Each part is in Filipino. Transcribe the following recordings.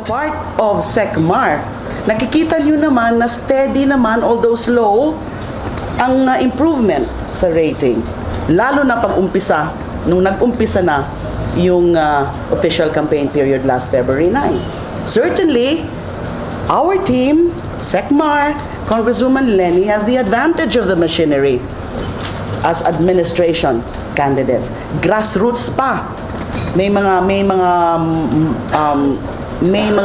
part of SECMAR, nakikita nyo naman na steady naman, although slow, ang improvement sa rating. Lalo na pag-umpisa, nung nag-umpisa na yung official campaign period last February 9. Certainly, our team, SECMAR, Congresswoman Lenny has the advantage of the machinery as administration candidates. Grassroots pa. May mga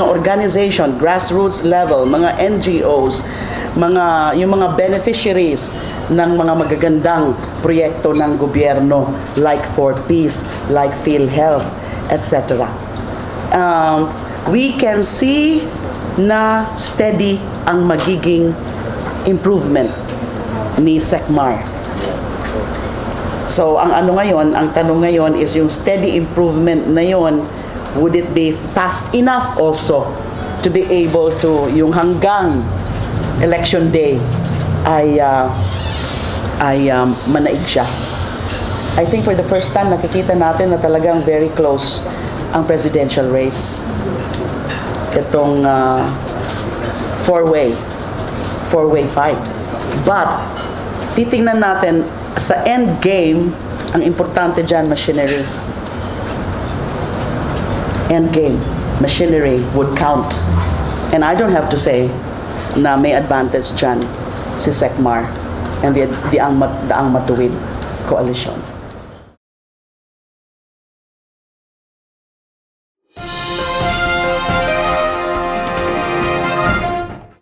organization, grassroots level, mga NGOs, yung mga beneficiaries ng mga magagandang proyekto ng gobyerno like For Peace, like PhilHealth, etc. We can see na steady ang magiging improvement ni SECMAR. So, ang tanong ngayon is yung steady improvement na yon, would it be fast enough also to be able to, yung hanggang election day ay manaig siya. I think for the first time nakikita natin na talagang very close ang presidential race. Itong four-way fight. But titingnan natin sa end game, ang importante dyan, machinery. End game, machinery would count. And I don't have to say na may advantage dyan si SECMAR and the Ang Matuwid Coalition.